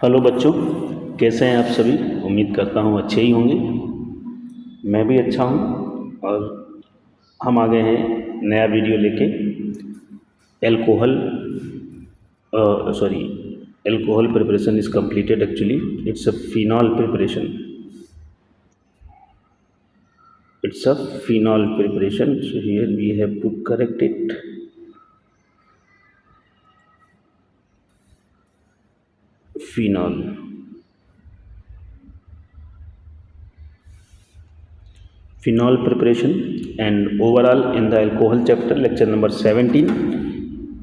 Hello बच्चों, कैसे हैं आप सभी। उम्मीद करता हूँ अच्छे ही होंगे। मैं भी अच्छा हूँ और हम आ गए हैं नया वीडियो लेके। Alcohol sorry alcohol preparation is completed actually. It's a phenol preparation. It's a phenol preparation. So here we have to correct it. Phenol. Phenol preparation and overall in the alcohol chapter, lecture number 17.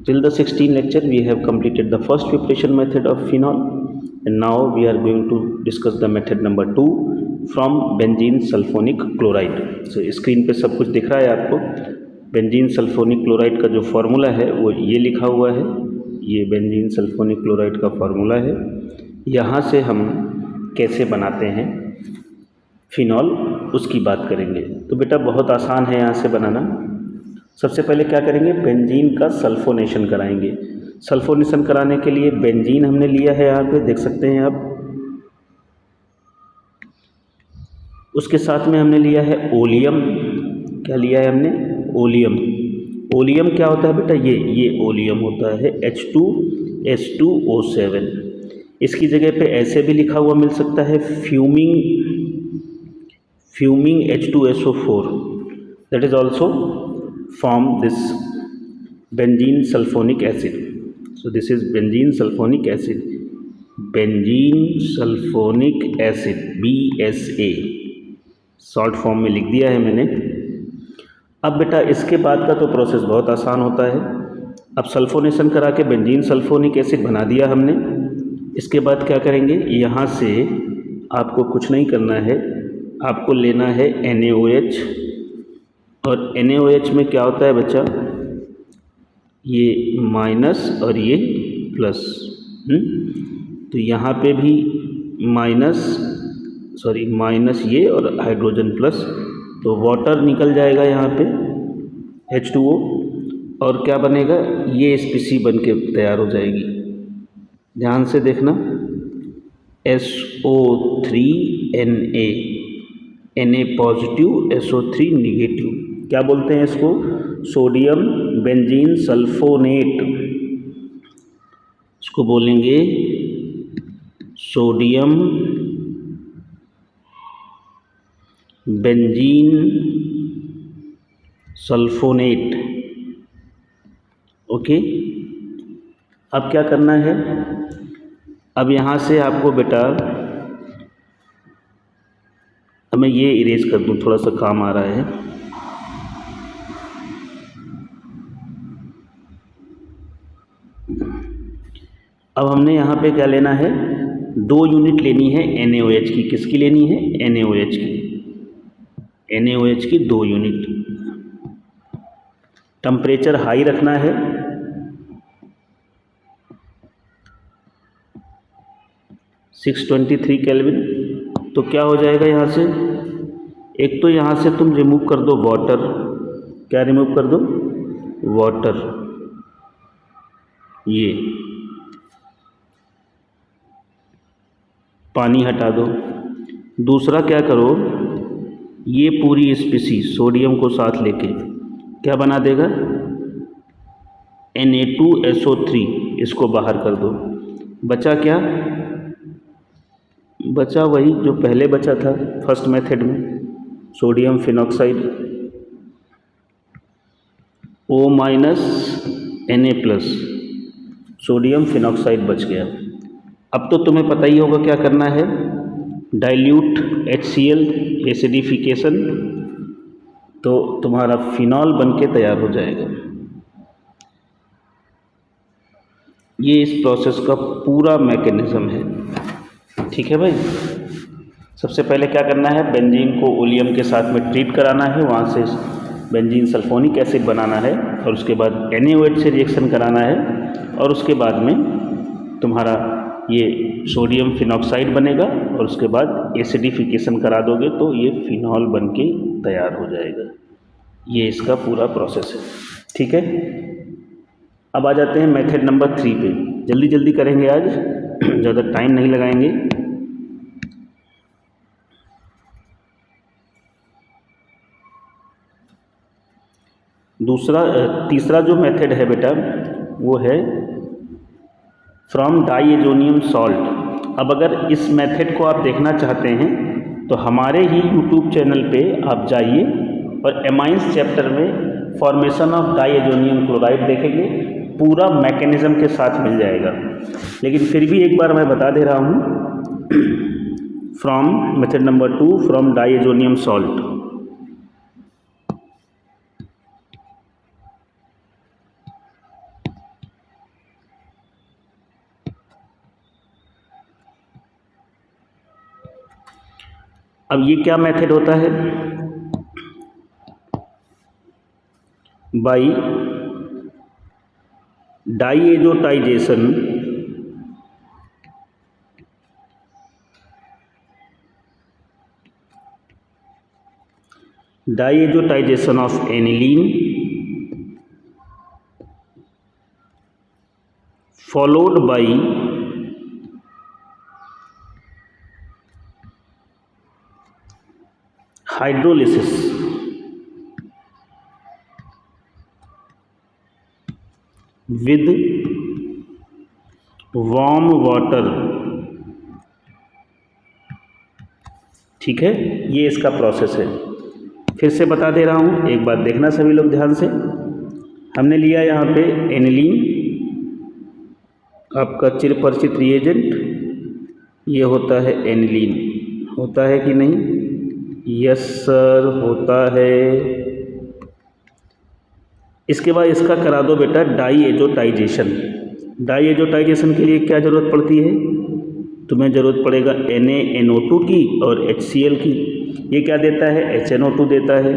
Till the 16 lecture we have completed the first preparation method of phenol, and now we are going to discuss the method number 2 from benzene sulfonic chloride. So screen पे सब कुछ दिख रहा है आपको। Benzene sulphonic chloride का जो formula है वो ये लिखा हुआ है। ये बेंजीन सल्फोनिक क्लोराइड का फार्मूला है। यहाँ से हम कैसे बनाते हैं फिनॉल उसकी बात करेंगे। तो बेटा बहुत आसान है यहाँ से बनाना। सबसे पहले क्या करेंगे, बेंजीन का सल्फोनेशन कराएंगे। सल्फोनेशन कराने के लिए बेंजीन हमने लिया है, यहाँ पे देख सकते हैं आप। उसके साथ में हमने लिया है ओलियम। क्या लिया है हमने? ओलियम। ओलियम क्या होता है बेटा? ये ओलियम होता है H2S2O7। इसकी जगह पे ऐसे भी लिखा हुआ मिल सकता है fuming H2SO4, that is also form this benzene sulfonic acid. So this is benzene sulfonic acid, BSA short form में लिख दिया है मैंने। अब बेटा इसके बाद का तो प्रोसेस बहुत आसान होता है। अब सल्फोनेशन करा के बेंजीन सल्फोनिक एसिड बना दिया हमने। इसके बाद क्या करेंगे, यहाँ से आपको कुछ नहीं करना है, आपको लेना है NaOH। और NaOH में क्या होता है बच्चा? ये माइनस और ये प्लस। तो यहाँ पे भी माइनस ये और हाइड्रोजन प्लस, तो वाटर निकल जाएगा यहाँ पे H2O, और क्या बनेगा? ये स्पीसी बन के तैयार हो जाएगी। ध्यान से देखना, SO3Na, Na positive SO3 negative. क्या बोलते हैं इसको? Sodium benzene sulphonate. इसको बोलेंगे सोडियम बेंजीन सल्फोनेट। ओके, अब क्या करना है? अब यहाँ से आपको बेटा, अब मैं ये इरेज कर दूँ, थोड़ा सा काम आ रहा है। अब हमने यहाँ पे क्या लेना है? 2 यूनिट लेनी है NaOH की। किसकी लेनी है? NaOH की। NaOH की 2 यूनिट। टेम्परेचर हाई रखना है। (623 केल्विन। तो क्या हो जाएगा यहाँ से? एक तो यहाँ से तुम रिमूव कर दो वाटर। क्या रिमूव कर दो? वाटर। ये पानी हटा दो। दूसरा क्या करो, ये पूरी स्पीसी सोडियम को साथ लेके क्या बना देगा? Na2SO3। इसको बाहर कर दो। बचा क्या? बचा वही जो पहले बचा था फर्स्ट मेथड में, sodium phenoxide. O- Na+, sodium phenoxide बच गया। अब तो तुम्हें पता ही होगा क्या करना है। डाइल्यूट HCl, एसिडिफिकेशन, तो तुम्हारा फिनॉल बन के तैयार हो जाएगा। ये इस प्रोसेस का पूरा मैकेनिज्म है। ठीक है भाई। सबसे पहले क्या करना है, बेंजीन को ओलियम के साथ में ट्रीट कराना है, वहाँ से बेंजीन सल्फोनिक एसिड बनाना है, और उसके बाद NaOH से रिएक्शन कराना है, और उसके बाद में तुम्हारा ये सोडियम फिनॉक्साइड बनेगा, और उसके बाद एसिडिफिकेशन करा दोगे तो ये फिनॉल बन के तैयार हो जाएगा। ये इसका पूरा प्रोसेस है। ठीक है। अब आ जाते हैं मेथड नंबर 3 पे। जल्दी जल्दी करेंगे आज। ज़्यादा टाइम नहीं लगाएंगे। तीसरा जो मेथड है बेटा वो है फ्रॉम डाइएजोनियम सॉल्ट। अब अगर इस मेथड को आप देखना चाहते हैं तो हमारे ही यूट्यूब चैनल पे आप जाइए और एमाइंस चैप्टर में फॉर्मेशन ऑफ डाइएजोनियम क्लोराइड देखेंगे, पूरा मैकेनिज्म के साथ मिल जाएगा। लेकिन फिर भी एक बार मैं बता दे रहा हूँ from method number 2 from diazonium salt. अब ये क्या मेथड होता है? By diazotisation of aniline followed by hydrolysis with warm water। ठीक है, ये इसका प्रोसेस है। फिर से बता दे रहा हूँ, एक बात देखना सभी लोग ध्यान से। हमने लिया यहाँ पे एनिलीन, आपका चिरपरिचित रिएजेंट, ये होता है एनिलीन, होता है कि नहीं? यस सर, होता है। इसके बाद इसका करा दो बेटा डाइएजोटाइजेशन। डाइएजोटाइजेशन के लिए क्या ज़रूरत पड़ती है? तुम्हें ज़रूरत पड़ेगा NaNO2 की और HCl की। ये क्या देता है? HNO2 देता है।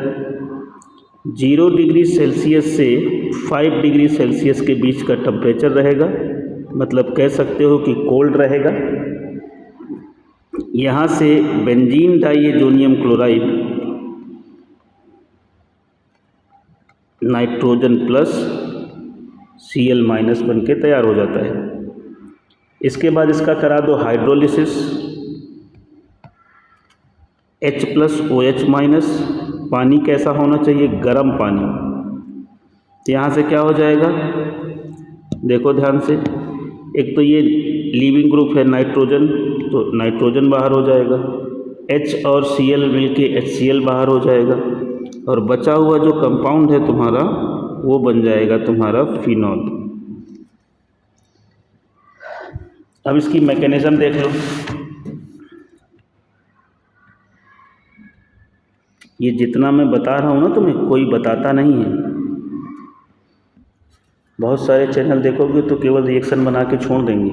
0 डिग्री सेल्सियस से 5 डिग्री सेल्सियस के बीच का टेम्परेचर रहेगा, मतलब कह सकते हो कि कोल्ड रहेगा। यहाँ से benzene diazonium chloride nitrogen plus Cl minus बन के तैयार हो जाता है। इसके बाद इसका करा दो hydrolysis, H plus OH minus. पानी कैसा होना चाहिए? गर्म पानी। तो यहाँ से क्या हो जाएगा? देखो ध्यान से, एक तो ये लीविंग ग्रुप है नाइट्रोजन, तो नाइट्रोजन बाहर हो जाएगा, H और Cl मिलके HCl बाहर हो जाएगा, और बचा हुआ जो कंपाउंड है तुम्हारा वो बन जाएगा तुम्हारा फिनॉल। अब इसकी मैकेनिज्म देख लो। ये जितना मैं बता रहा हूँ ना तुम्हें, कोई बताता नहीं है। बहुत सारे चैनल देखोगे तो केवल रिएक्शन बना के छोड़ देंगे,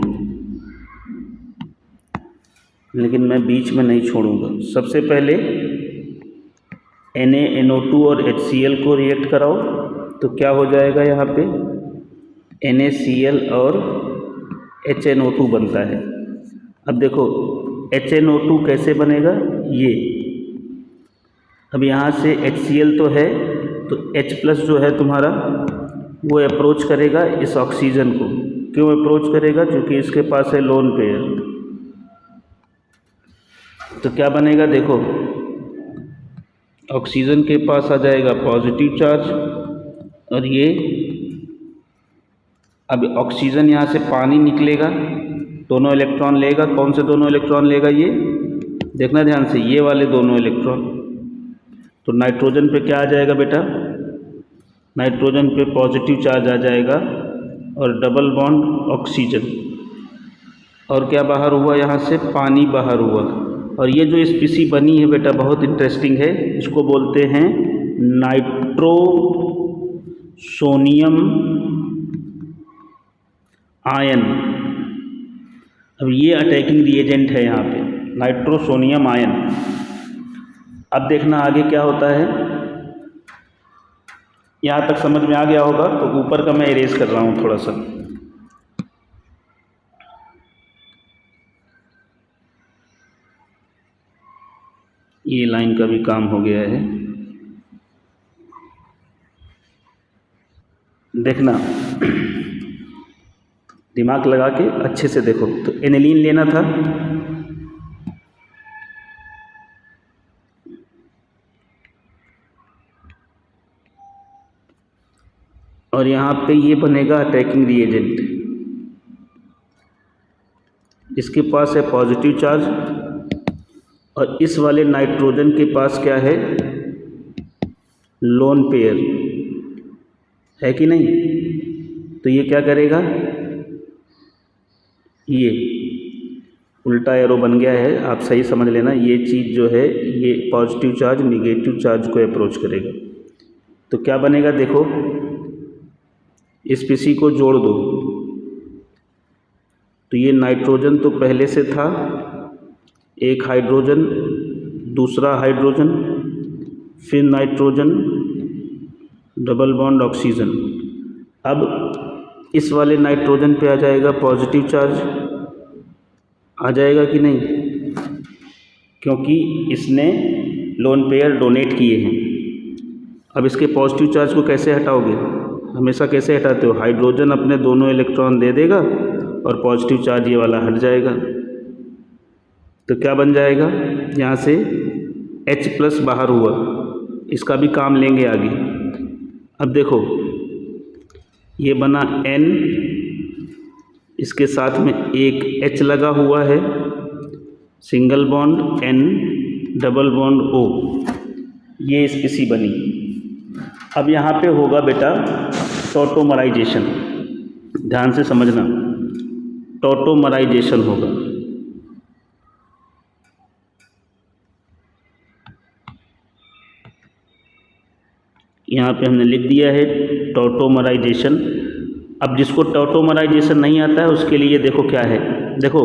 लेकिन मैं बीच में नहीं छोड़ूंगा। सबसे पहले NaNO2 और HCl को रिएक्ट कराओ, तो क्या हो जाएगा? यहाँ पे NaCl और HNO2 बनता है। अब देखो HNO2 कैसे बनेगा? ये अब यहाँ से HCl तो है, तो H प्लस जो है तुम्हारा वो अप्रोच करेगा इस ऑक्सीजन को। क्यों अप्रोच करेगा? क्योंकि इसके पास है लोन पेयर। तो क्या बनेगा? देखो, ऑक्सीजन के पास आ जाएगा पॉजिटिव चार्ज, और ये अब ऑक्सीजन यहाँ से पानी निकलेगा, दोनों इलेक्ट्रॉन लेगा। कौन से दोनों इलेक्ट्रॉन लेगा? ये देखना ध्यान से, ये वाले दोनों इलेक्ट्रॉन। तो नाइट्रोजन पे क्या आ जाएगा बेटा? नाइट्रोजन पे पॉजिटिव चार्ज आ जाएगा और डबल बॉन्ड ऑक्सीजन, और क्या बाहर हुआ? यहाँ से पानी बाहर हुआ। और ये जो स्पीसी बनी है बेटा बहुत इंटरेस्टिंग है, इसको बोलते हैं नाइट्रो सोनियम आयन। अब ये अटैकिंग रिएजेंट है यहाँ पे, नाइट्रोसोनियम आयन। अब देखना आगे क्या होता है। यहाँ तक समझ में आ गया होगा, तो ऊपर का मैं इरेज कर रहा हूँ थोड़ा सा। ये लाइन का भी काम हो गया है। देखना, दिमाग लगा के अच्छे से देखो। तो एनिलीन लेना था, और यहाँ पे ये बनेगा अटैकिंग रिएजेंट, इसके पास है पॉजिटिव चार्ज, और इस वाले नाइट्रोजन के पास क्या है, लोन पेयर है कि नहीं। तो ये क्या करेगा, ये उल्टा एरो बन गया है, आप सही समझ लेना। ये चीज़ जो है ये पॉजिटिव चार्ज निगेटिव चार्ज को अप्रोच करेगा। तो क्या बनेगा देखो, इस पीसी को जोड़ दो, तो ये नाइट्रोजन तो पहले से था, एक हाइड्रोजन, दूसरा हाइड्रोजन, फिर नाइट्रोजन, डबल बॉन्ड ऑक्सीजन। अब इस वाले नाइट्रोजन पे आ जाएगा पॉजिटिव चार्ज, आ जाएगा कि नहीं, क्योंकि इसने लोन पेयर डोनेट किए हैं। अब इसके पॉजिटिव चार्ज को कैसे हटाओगे, हमेशा कैसे हटाते हो, हाइड्रोजन अपने दोनों इलेक्ट्रॉन दे देगा और पॉजिटिव चार्ज ये वाला हट जाएगा। तो क्या बन जाएगा, यहाँ से H+ बाहर हुआ, इसका भी काम लेंगे आगे। अब देखो ये बना N, इसके साथ में एक H लगा हुआ है, single bond N, double bond O, ये स्पीसी बनी। अब यहाँ पे होगा बेटा टॉटोमराइजेशन, ध्यान से समझना, टॉटोमराइजेशन होगा। यहाँ पे हमने लिख दिया है टॉटोमराइजेशन। अब जिसको टॉटोमराइजेशन नहीं आता है उसके लिए देखो क्या है, देखो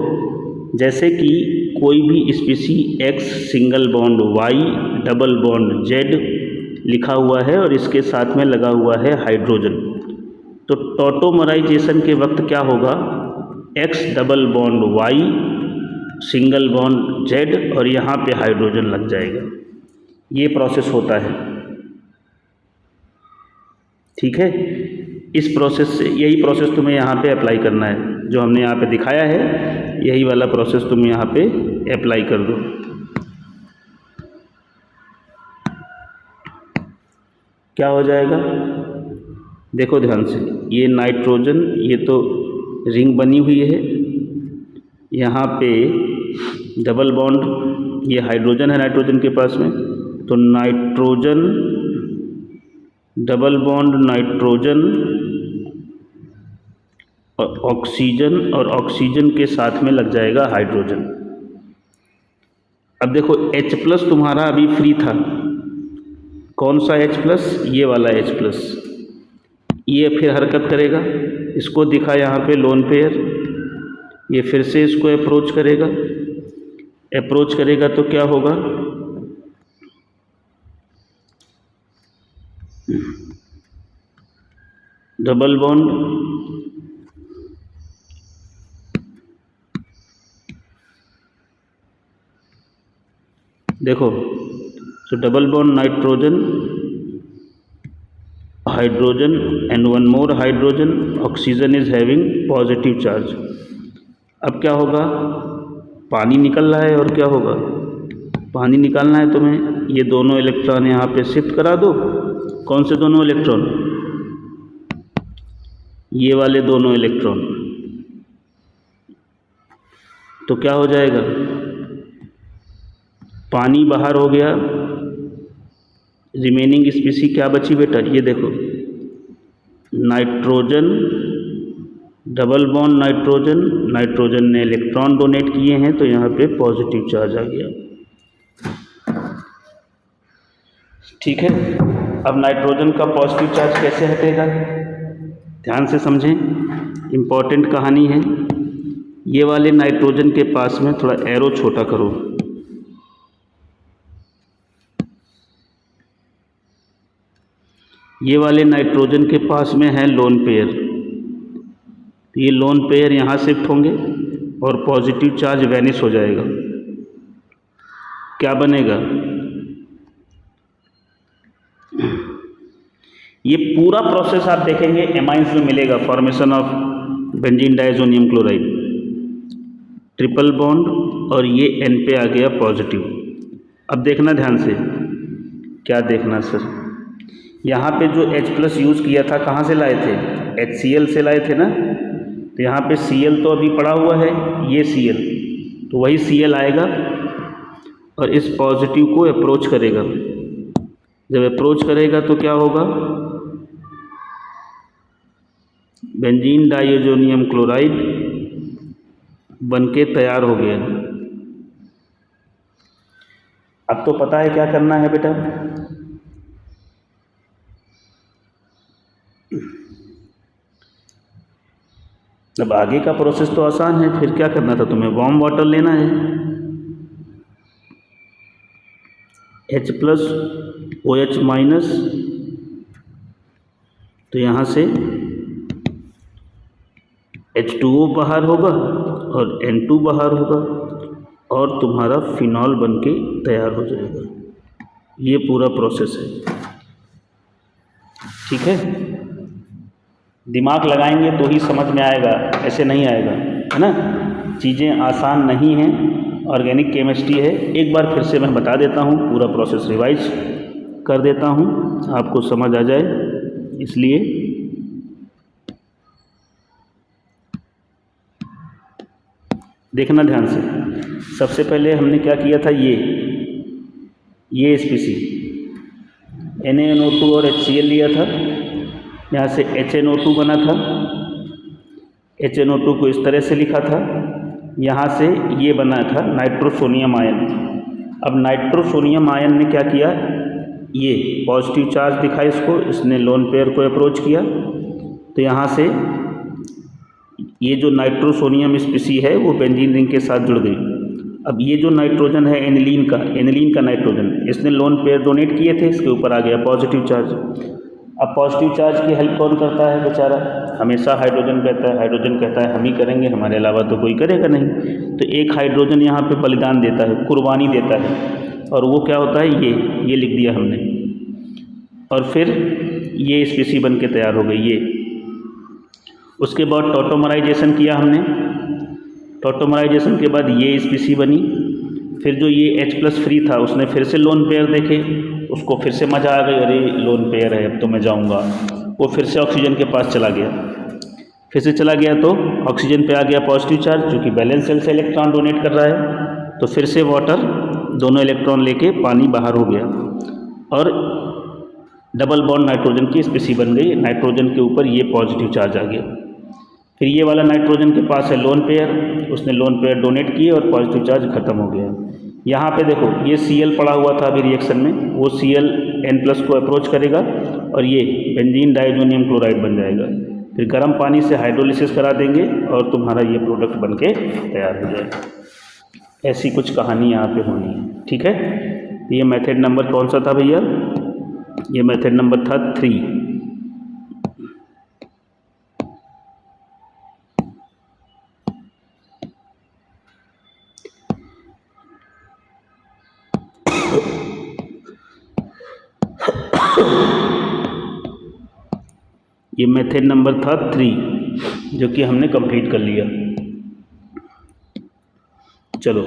जैसे कि कोई भी स्पीसी X single bond Y double bond Z लिखा हुआ है और इसके साथ में लगा हुआ है हाइड्रोजन, तो टॉटोमराइजेशन के वक्त क्या होगा, X double bond Y single bond Z और यहाँ पे हाइड्रोजन लग जाएगा। ये प्रोसेस होता है, ठीक है। इस प्रोसेस से, यही प्रोसेस तुम्हें यहाँ पे अप्लाई करना है, जो हमने यहाँ पे दिखाया है यही वाला प्रोसेस तुम यहाँ पे अप्लाई कर दो। क्या हो जाएगा देखो ध्यान से, ये नाइट्रोजन, ये तो रिंग बनी हुई है, यहाँ पे डबल बॉन्ड, ये हाइड्रोजन है नाइट्रोजन के पास में, तो नाइट्रोजन डबल बॉन्ड नाइट्रोजन और ऑक्सीजन, और ऑक्सीजन के साथ में लग जाएगा हाइड्रोजन। अब देखो H+ तुम्हारा अभी फ्री था, कौन सा H+, ये वाला H+, ये फिर हरकत करेगा, इसको दिखा यहाँ पे लोन पेयर, ये फिर से इसको अप्रोच करेगा, अप्रोच करेगा तो क्या होगा, डबल बॉन्ड, देखो तो double bond nitrogen hydrogen and one more hydrogen, oxygen is having positive charge. अब क्या होगा, पानी निकल रहा है, और क्या होगा, पानी निकालना है तुम्हें, ये दोनों इलेक्ट्रॉन यहाँ पे शिफ्ट करा दो। कौन से दोनों इलेक्ट्रॉन, ये वाले दोनों इलेक्ट्रॉन, तो क्या हो जाएगा, पानी बाहर हो गया, रिमेनिंग स्पीसी क्या बची बेटा, ये देखो nitrogen double bond nitrogen, nitrogen ने इलेक्ट्रॉन डोनेट किए हैं तो यहाँ पे पॉजिटिव चार्ज आ गया, ठीक है। अब नाइट्रोजन का पॉजिटिव चार्ज कैसे हटेगा, ध्यान से समझें, इम्पॉर्टेंट कहानी है। ये वाले नाइट्रोजन के पास में थोड़ा एरो छोटा करो, ये वाले नाइट्रोजन के पास में है लोन पेयर, तो ये लोन पेयर यहाँ शिफ्ट होंगे और पॉजिटिव चार्ज वैनिश हो जाएगा। क्या बनेगा, ये पूरा प्रोसेस आप देखेंगे एमाइंस में मिलेगा, formation of benzene diazonium chloride, triple bond और ये N पे आ गया पॉजिटिव। अब देखना ध्यान से, क्या देखना सर, यहाँ पे जो H+ यूज़ किया था कहाँ से लाए थे, HCl से लाए थे ना। तो यहाँ पे Cl तो अभी पड़ा हुआ है, ये Cl, तो वही Cl आएगा और इस पॉजिटिव को अप्रोच करेगा। जब अप्रोच करेगा तो क्या होगा, बेंजीन डाइज़ोनियम क्लोराइड बनके तैयार हो गया। अब तो पता है क्या करना है बेटा, अब आगे का प्रोसेस तो आसान है। फिर क्या करना था तुम्हें, वार्म वाटर लेना है, H+ OH-, तो यहाँ से H2O बाहर होगा और N2 बाहर होगा और तुम्हारा फिनॉल बनके तैयार हो जाएगा। ये पूरा प्रोसेस है, ठीक है। दिमाग लगाएंगे तो ही समझ में आएगा, ऐसे नहीं आएगा, है ना। चीज़ें आसान नहीं हैं, ऑर्गेनिक केमिस्ट्री है। एक बार फिर से मैं बता देता हूँ, पूरा प्रोसेस रिवाइज कर देता हूँ, आपको समझ आ जाए इसलिए। देखना ध्यान से, सबसे पहले हमने क्या किया था, ये स्पीसी NaNO2 और HCl लिया था, यहाँ से HNO2 बना था, HNO2 को इस तरह से लिखा था, यहाँ से ये बना था नाइट्रोसोनियम आयन। अब नाइट्रोसोनियम आयन ने क्या किया, ये पॉजिटिव चार्ज दिखा इसको, इसने लोन पेयर को अप्रोच किया, तो यहाँ से ये जो नाइट्रोसोनियम स्पीसी है वो बेंजीन रिंग के साथ जुड़ गई। अब ये जो नाइट्रोजन है एनिलीन का नाइट्रोजन, इसने लोन पेयर डोनेट किए थे, इसके ऊपर आ गया पॉजिटिव चार्ज। अब पॉजिटिव चार्ज की हेल्प कौन करता है बेचारा, हमेशा हाइड्रोजन कहता है हम ही करेंगे, हमारे अलावा तो कोई करेगा नहीं। तो एक हाइड्रोजन यहाँ पे बलिदान देता है, कुर्बानी देता है, और वो क्या होता है, ये लिख दिया हमने। और फिर ये स्पीसी बन के तैयार हो गई ये। उसके बाद टॉटोमराइजेशन किया हमने, टॉटोमराइजेशन के बाद ये स्पीसी बनी। फिर जो ये H+ फ्री था उसने फिर से लोन पेयर देखे, उसको फिर से मज़ा आ गई, अरे लोन पेयर है अब तो मैं जाऊंगा। वो फिर से ऑक्सीजन के पास चला गया, फिर से चला गया तो ऑक्सीजन पे आ गया पॉजिटिव चार्ज, क्योंकि बैलेंस सेल से इलेक्ट्रॉन डोनेट कर रहा है, तो फिर से वाटर दोनों इलेक्ट्रॉन लेके पानी बाहर हो गया और डबल बॉन्ड नाइट्रोजन की स्पीसी बन गई। नाइट्रोजन के ऊपर ये पॉजिटिव चार्ज आ गया। फिर ये वाला नाइट्रोजन के पास है लोन पेयर, उसने लोन पेयर डोनेट किए और पॉजिटिव चार्ज खत्म हो गया। यहाँ पे देखो ये Cl पड़ा हुआ था अभी रिएक्शन में, वो Cl N+ को अप्रोच करेगा और ये बेंजीन डाइज़ोनियम क्लोराइड बन जाएगा। फिर गर्म पानी से हाइड्रोलिसिस करा देंगे और तुम्हारा ये प्रोडक्ट बनके तैयार हो जाएगा। ऐसी कुछ कहानी यहाँ पे होनी है, ठीक है। ये मेथड नंबर कौन सा था भैया, ये मेथड नंबर था 3। ये मेथड नंबर था 3 जो कि हमने कंप्लीट कर लिया। चलो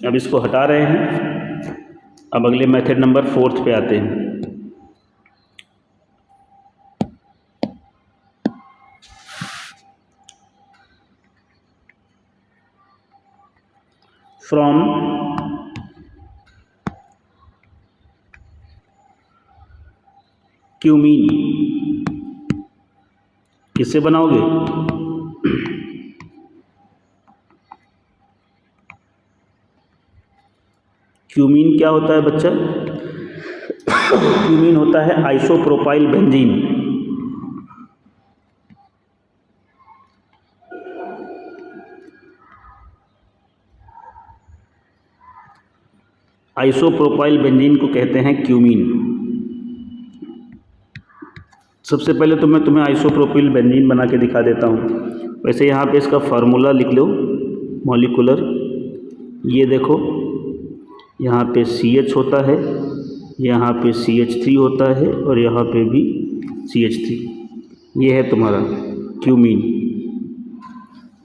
अब इसको हटा रहे हैं, अब अगले मेथड नंबर 4 पे आते हैं। फ्रॉम क्यूमीन, किससे बनाओगे, क्यूमीन क्या होता है बच्चा, क्यूमीन होता है आइसोप्रोपाइल बेंजीन। आइसोप्रोपाइल बेंजीन को कहते हैं क्यूमीन। सबसे पहले तो मैं तुम्हें आइसोप्रोपाइल बेंजीन बना के दिखा देता हूँ। वैसे यहाँ पे इसका फार्मूला लिख लो, मॉलिक्यूलर, ये देखो यहाँ पे CH होता है, यहाँ पे CH3 होता है और यहाँ पे भी CH3, ये है तुम्हारा क्यूमीन।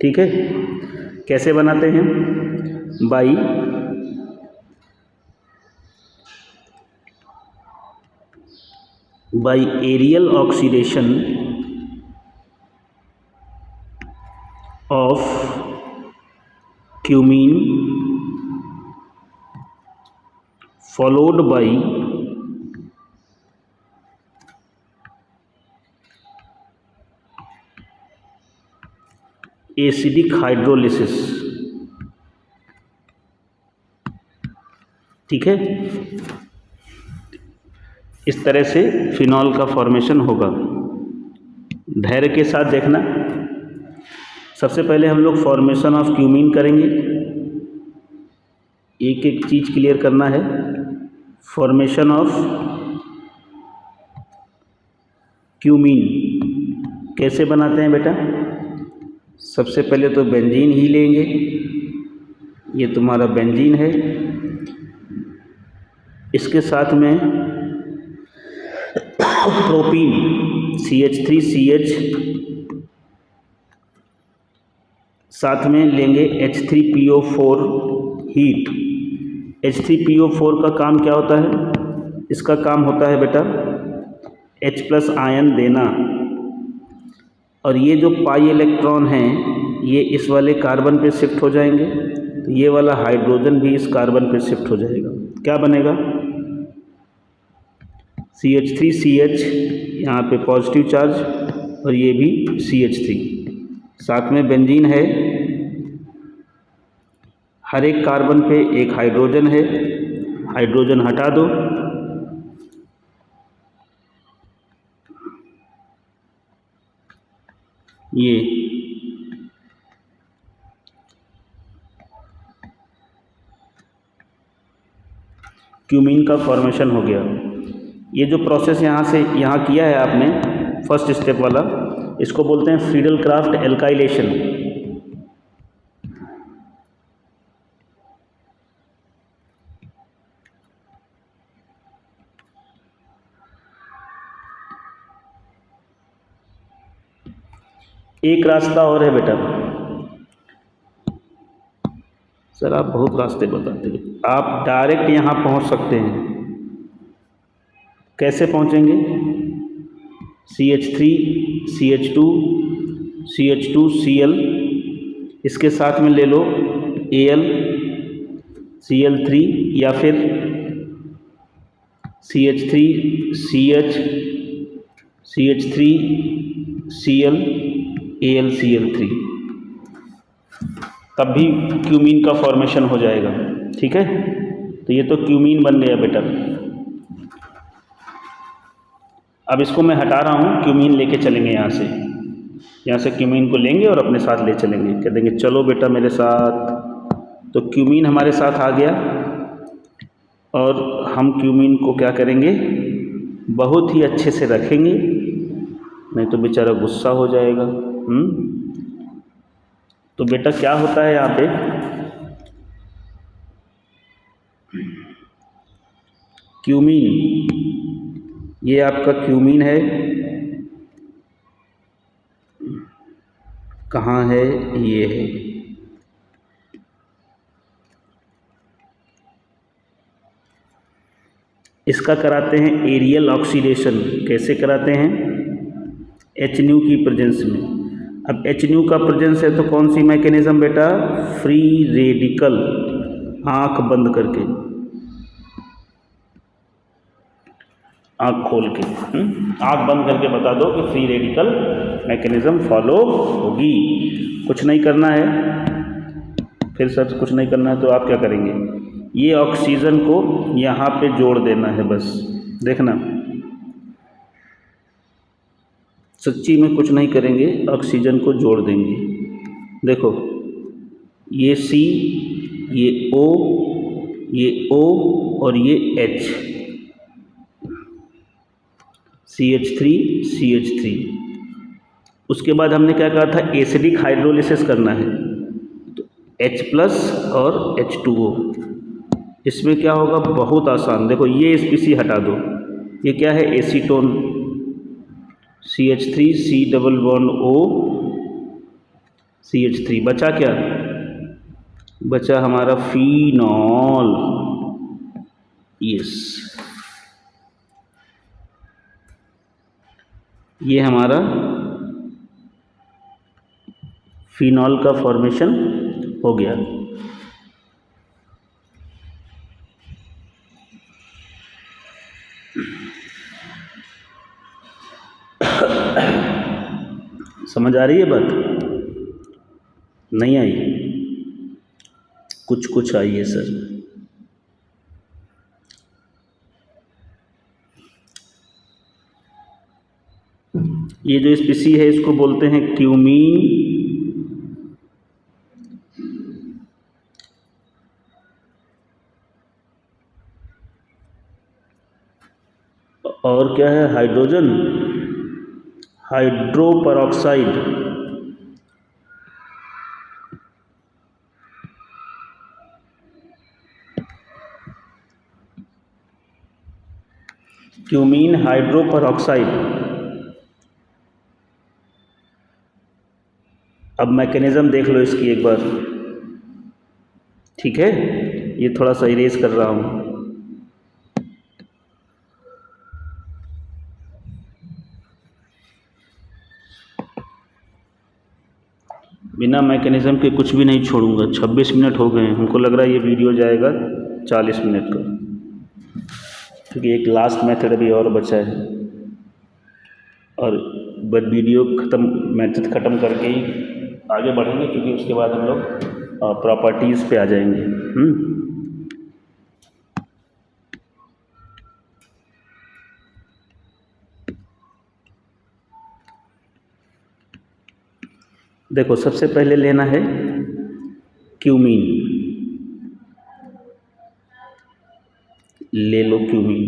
ठीक है, कैसे बनाते हैं? By aerial oxidation of cumene followed by acidic hydrolysis. ठीक है, इस तरह से फिनॉल का फॉर्मेशन होगा। धैर्य के साथ देखना। सबसे पहले हम लोग फॉर्मेशन ऑफ क्यूमीन करेंगे, एक एक चीज़ क्लियर करना है। फॉर्मेशन ऑफ क्यूमीन कैसे बनाते हैं बेटा? सबसे पहले तो बेंजीन ही लेंगे, ये तुम्हारा बेंजीन है, इसके साथ में प्रोपीन CH3CH, साथ में लेंगे H3PO4 हीट। H3PO4 का काम क्या होता है? इसका काम होता है बेटा H+ आयन देना, और ये जो पाई इलेक्ट्रॉन हैं ये इस वाले कार्बन पे शिफ्ट हो जाएंगे, तो ये वाला हाइड्रोजन भी इस कार्बन पे शिफ्ट हो जाएगा। क्या बनेगा? CH3CH, यहाँ पे पॉजिटिव चार्ज, और ये भी CH3, साथ में बेंजीन है, हर एक कार्बन पे एक हाइड्रोजन है, हाइड्रोजन हटा दो, ये क्यूमीन का फॉर्मेशन हो गया। ये जो प्रोसेस यहाँ से यहाँ किया है आपने, फर्स्ट स्टेप वाला, इसको बोलते हैं फ्रीडल क्राफ्ट एल्काइलेशन। एक रास्ता और है बेटा, सर आप बहुत रास्ते बताते हैं, आप डायरेक्ट यहाँ पहुँच सकते हैं। कैसे पहुँचेंगे? CH3 CH2 CH2 Cl, इसके साथ में ले लो Al Cl3, या फिर CH3 CH CH3 Cl AlCl3, तब भी क्यूमीन का फॉर्मेशन हो जाएगा। ठीक है, तो ये तो क्यूमीन बन गया बेटा। अब इसको मैं हटा रहा हूँ, क्यूमीन लेके चलेंगे यहाँ से क्यूमीन को लेंगे और अपने साथ ले चलेंगे, कह देंगे चलो बेटा मेरे साथ। तो क्यूमीन हमारे साथ आ गया, और हम क्यूमीन को क्या करेंगे? बहुत ही अच्छे से रखेंगे, नहीं तो बेचारा गुस्सा हो जाएगा। तो बेटा क्या होता है यहाँ पे? क्यूमीन, ये आपका क्यूमीन है, कहाँ है? ये है। इसका कराते हैं एरियल ऑक्सीडेशन। कैसे कराते हैं? HNu की प्रेजेंस में। अब HNu का प्रेजेंस है तो कौन सी मैकेनिज्म बेटा? Free radical. आंख बंद करके, आंख खोल के, आंख बंद करके बता दो कि फ्री रेडिकल मैकेनिज्म फॉलो होगी। कुछ नहीं करना है, फिर सर कुछ नहीं करना है तो आप क्या करेंगे? ये ऑक्सीजन को यहाँ पे जोड़ देना है बस। देखना, सच्ची में कुछ नहीं करेंगे, ऑक्सीजन को जोड़ देंगे। देखो, ये C, ये O, ये O और ये H, CH3 CH3। उसके बाद हमने क्या कहा था? एसिडिक हाइड्रोलिसिस करना है, तो H+ और H2O। इसमें क्या होगा? बहुत आसान। देखो ये स्पीसी हटा दो, ये क्या है? Acetone, CH3 C double bond O CH3 बचा क्या? बचा हमारा फिनॉल। यस, ये हमारा फिनॉल का फॉर्मेशन हो गया। समझ आ रही है बात? नहीं आई? कुछ कुछ आई है सर। ये जो स्पीसी है इसको बोलते हैं क्यूमीन। और क्या है? Hydrogen hydroperoxide. Cumene hydroperoxide. अब मैकेनिज्म देख लो इसकी एक बार, ठीक है? ये थोड़ा सा इरेज कर रहा हूँ। बिना मैकेनिज्म के कुछ भी नहीं छोड़ूंगा। 26 मिनट हो गए हैं, हमको लग रहा है ये वीडियो जाएगा 40 मिनट का, क्योंकि एक लास्ट मेथड अभी और बचा है। और बस वीडियो ख़त्म, मेथड ख़त्म करके ही आगे बढ़ेंगे, क्योंकि उसके बाद हम लोग प्रॉपर्टीज़ पे आ जाएंगे। देखो, सबसे पहले लेना है क्यूमीन। ले लो क्यूमीन।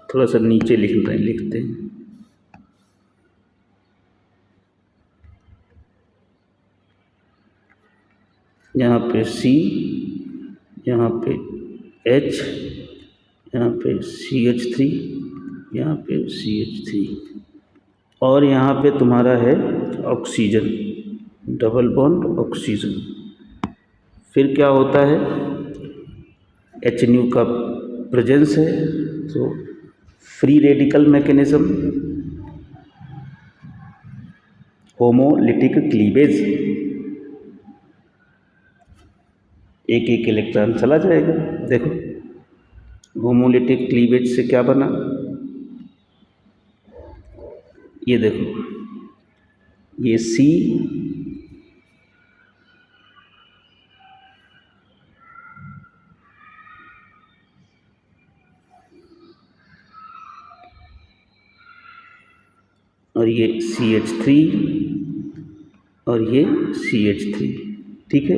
थोड़ा सा नीचे लिखते हैं। यहाँ पे C, यहाँ पे H, यहाँ पे CH3, यहाँ पे CH3, और यहाँ पे तुम्हारा है ऑक्सीजन, डबल बॉन्ड ऑक्सीजन। फिर क्या होता है? HNU का प्रेजेंस है, तो free radical mechanism, homolytic cleavage, एक एक इलेक्ट्रॉन चला जाएगा। देखो, होमोलिटिक क्लीवेज से क्या बना? ये देखो, ये C, और ये CH3, और ये CH3, ठीक है?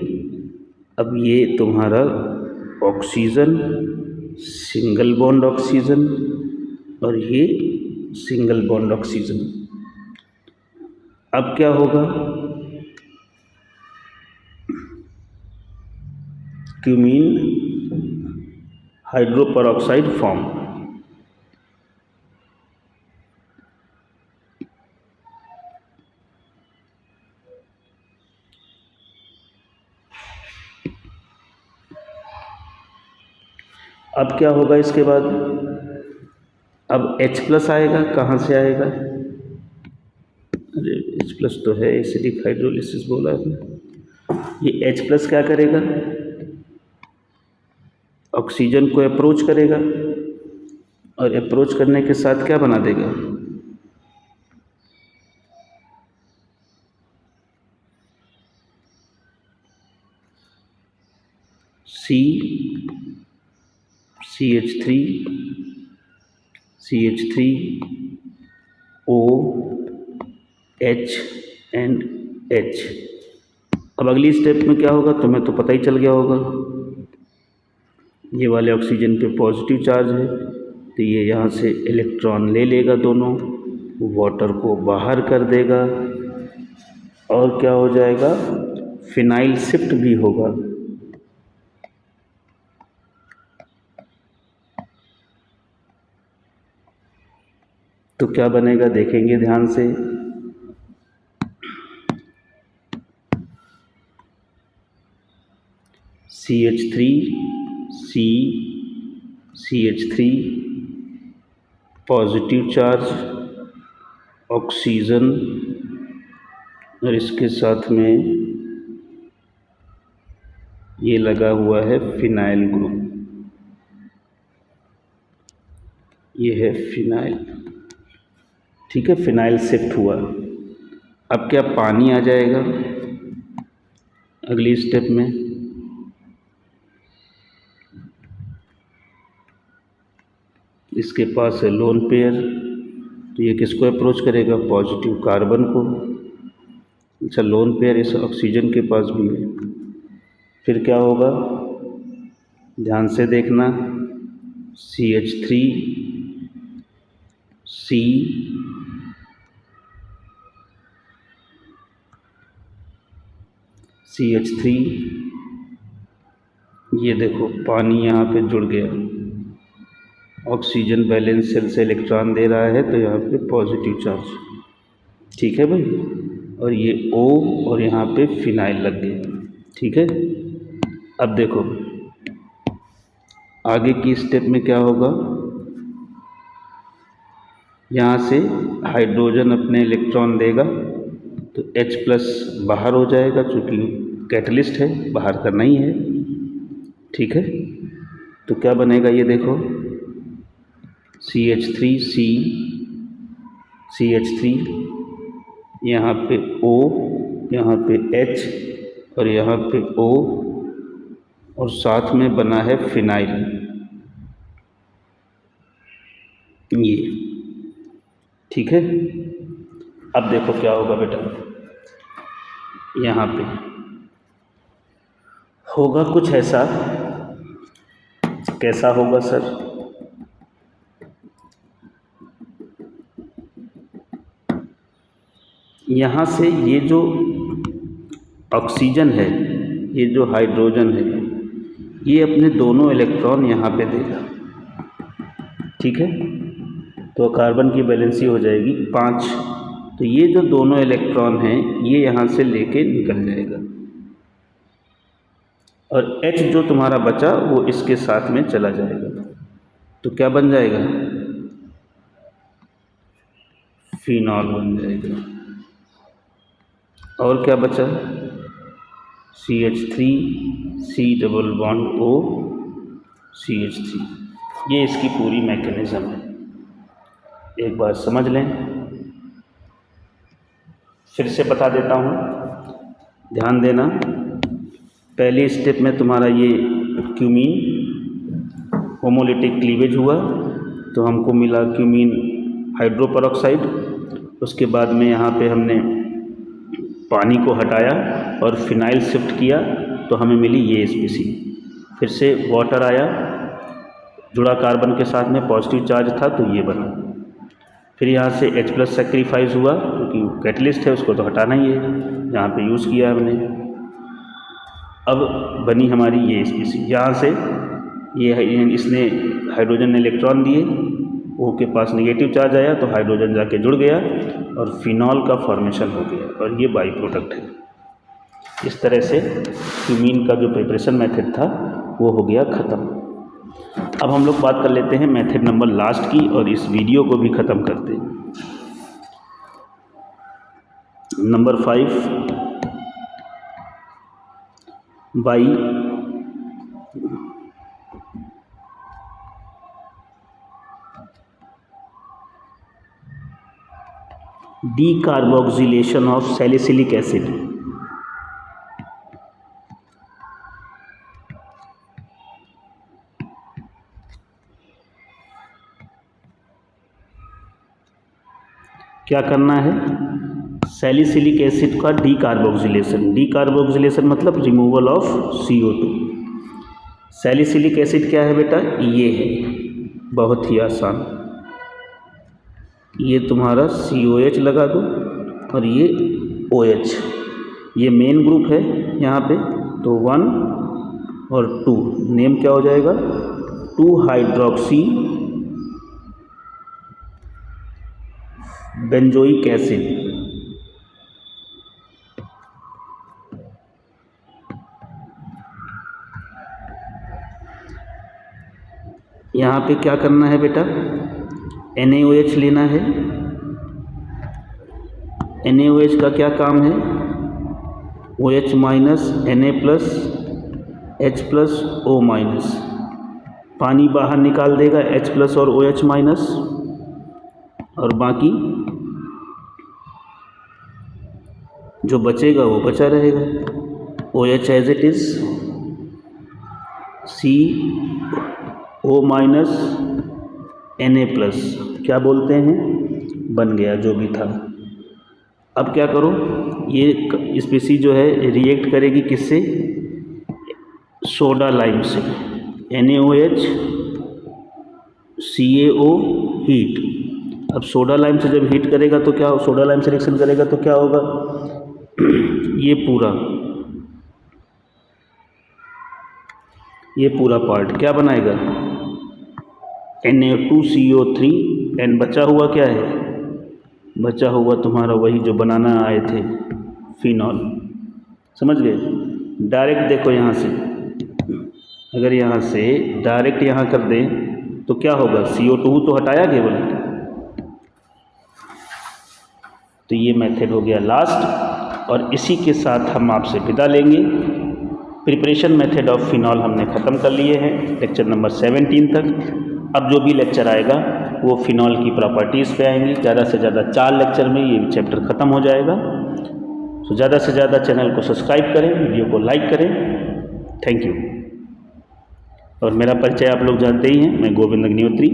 अब ये तुम्हारा ऑक्सीजन, सिंगल बॉन्ड ऑक्सीजन, और ये सिंगल बॉन्ड ऑक्सीजन। अब क्या होगा? Cumene hydroperoxide form. अब क्या होगा इसके बाद? अब H+ आएगा। कहाँ से आएगा? अरे H+ तो है, एसिडिक हाइड्रोलिसिस बोला है। ये H+ क्या करेगा? ऑक्सीजन को अप्रोच करेगा, और अप्रोच करने के साथ क्या बना देगा? C, CH3, CH3, O, H and H। अब अगली स्टेप में क्या होगा? तुम्हें तो पता ही चल गया होगा। ये वाले ऑक्सीजन पे पॉजिटिव चार्ज है, तो ये यहाँ से इलेक्ट्रॉन ले लेगा दोनों, वाटर को बाहर कर देगा, और क्या हो जाएगा? फिनाइल शिफ्ट भी होगा। तो क्या बनेगा? देखेंगे ध्यान से। CH3 C CH3 positive charge oxygen, और इसके साथ में ये लगा हुआ है फिनाइल ग्रुप, ये है फिनाइल। ठीक है, फिनाइल शिफ्ट हुआ। अब क्या पानी आ जाएगा अगली स्टेप में। इसके पास है लोन पेयर, तो ये किसको अप्रोच करेगा, पॉजिटिव कार्बन को। अच्छा, लोन पेयर इस ऑक्सीजन के पास भी है। फिर क्या होगा, ध्यान से देखना, CH3 C CH3, ये देखो पानी यहाँ पे जुड़ गया, ऑक्सीजन बैलेंस सेल से इलेक्ट्रॉन दे रहा है, तो यहाँ पे पॉजिटिव चार्ज। ठीक है भाई, और ये O और यहाँ पे फिनाइल लग गया। ठीक है, अब देखो आगे की स्टेप में क्या होगा, यहाँ से हाइड्रोजन अपने इलेक्ट्रॉन देगा, तो H+ बाहर हो जाएगा, चूँकि कैटलिस्ट है, बाहर करना ही है। ठीक है, तो क्या बनेगा ये देखो, CH3C CH3, यहाँ पे O, यहाँ पे H और यहाँ पे O, और साथ में बना है फिनाइल, ये। ठीक है, अब देखो क्या होगा बेटा, यहाँ पे होगा कुछ ऐसा। कैसा होगा सर, यहाँ से ये जो ऑक्सीजन है, ये जो हाइड्रोजन है, ये अपने दोनों इलेक्ट्रॉन यहाँ पे देगा। ठीक है, तो कार्बन की वैलेंसी हो जाएगी 5, तो ये जो दोनों इलेक्ट्रॉन हैं ये यहाँ से लेके निकल जाएगा, और H जो तुम्हारा बचा वो इसके साथ में चला जाएगा, तो क्या बन जाएगा, फिनॉल बन जाएगा। और क्या बचा, CH3 C double bond O CH3। ये इसकी पूरी मैकेनिज्म है, एक बार समझ लें। फिर से बता देता हूँ, ध्यान देना। पहली स्टेप में तुम्हारा ये क्यूमीन होमोलिटिक क्लीवेज हुआ, तो हमको मिला क्यूमीन हाइड्रोपरऑक्साइड। उसके बाद में यहाँ पे हमने पानी को हटाया और फिनाइल शिफ्ट किया, तो हमें मिली ये स्पीसी। फिर से वाटर आया, जुड़ा कार्बन के साथ में, पॉजिटिव चार्ज था, तो ये बना। फिर यहाँ से H+ सेक्रीफाइस हुआ, क्योंकि कैटलिस्ट है, उसको तो हटाना ही है, यहाँ पे यूज़ किया हमने। अब बनी हमारी ये स्पीसी। यहाँ से ये इसने हाइड्रोजन ने इलेक्ट्रॉन दिए, O के पास नेगेटिव चार्ज आया, तो हाइड्रोजन जाके जुड़ गया और फिनॉल का फॉर्मेशन हो गया, और ये बाई प्रोडक्ट है। इस तरह से क्यूमीन का जो प्रिपरेशन मेथड था वो हो गया ख़त्म। अब हम लोग बात कर लेते हैं मेथड नंबर लास्ट की, और इस वीडियो को भी ख़त्म करते हैं। Number 5, by decarboxylation of salicylic acid. क्या करना है, सैलिसिलिक एसिड का डीकार्बोक्सिलेशन। डीकार्बोक्सिलेशन मतलब removal of CO2। Salicylic acid क्या है बेटा, ये है, बहुत ही आसान। ये तुम्हारा COH लगा दो और ये OH, ये मेन ग्रुप है यहाँ पे, तो 1 और 2 नेम क्या हो जाएगा, 2 हाइड्रोक्सी बेंजोइक एसिड। यहाँ पे क्या करना है बेटा, NaOH लेना है। NaOH का क्या काम है, OH minus Na plus H plus O minus, पानी बाहर निकाल देगा H प्लस और OH माइनस, और बाकी जो बचेगा वो बचा रहेगा। OH as it is, CO minus Na plus, क्या बोलते हैं, बन गया जो भी था। अब क्या करो, ये स्पीसीज जो है रिएक्ट करेगी किससे, सोडा लाइम से। NaOH CaO heat. अब सोडा लाइम से जब हीट करेगा तो क्या, सोडा लाइम से रिएक्शन करेगा तो क्या होगा, ये पूरा पार्ट क्या बनाएगा, Na2CO3, एंड बचा हुआ क्या है, बचा हुआ तुम्हारा वही जो बनाना आए थे, फिनॉल। समझ गए। डायरेक्ट देखो यहाँ से, अगर यहाँ से डायरेक्ट यहाँ कर दें तो क्या होगा, CO2 तो हटाया केवल, तो ये मेथड हो गया लास्ट। और इसी के साथ हम आपसे विदा लेंगे। प्रिपरेशन मेथड ऑफ फिनॉल हमने ख़त्म कर लिए हैं लेक्चर नंबर 17 तक। अब जो भी लेक्चर आएगा वो फिनॉल की प्रॉपर्टीज़ पे आएंगी। ज़्यादा से ज़्यादा 4 लेक्चर में ये चैप्टर ख़त्म हो जाएगा। तो ज़्यादा से ज़्यादा चैनल को सब्सक्राइब करें, वीडियो को लाइक करें। Thank you. और मेरा परिचय आप लोग जानते ही हैं, मैं गोविंद अग्निहोत्री।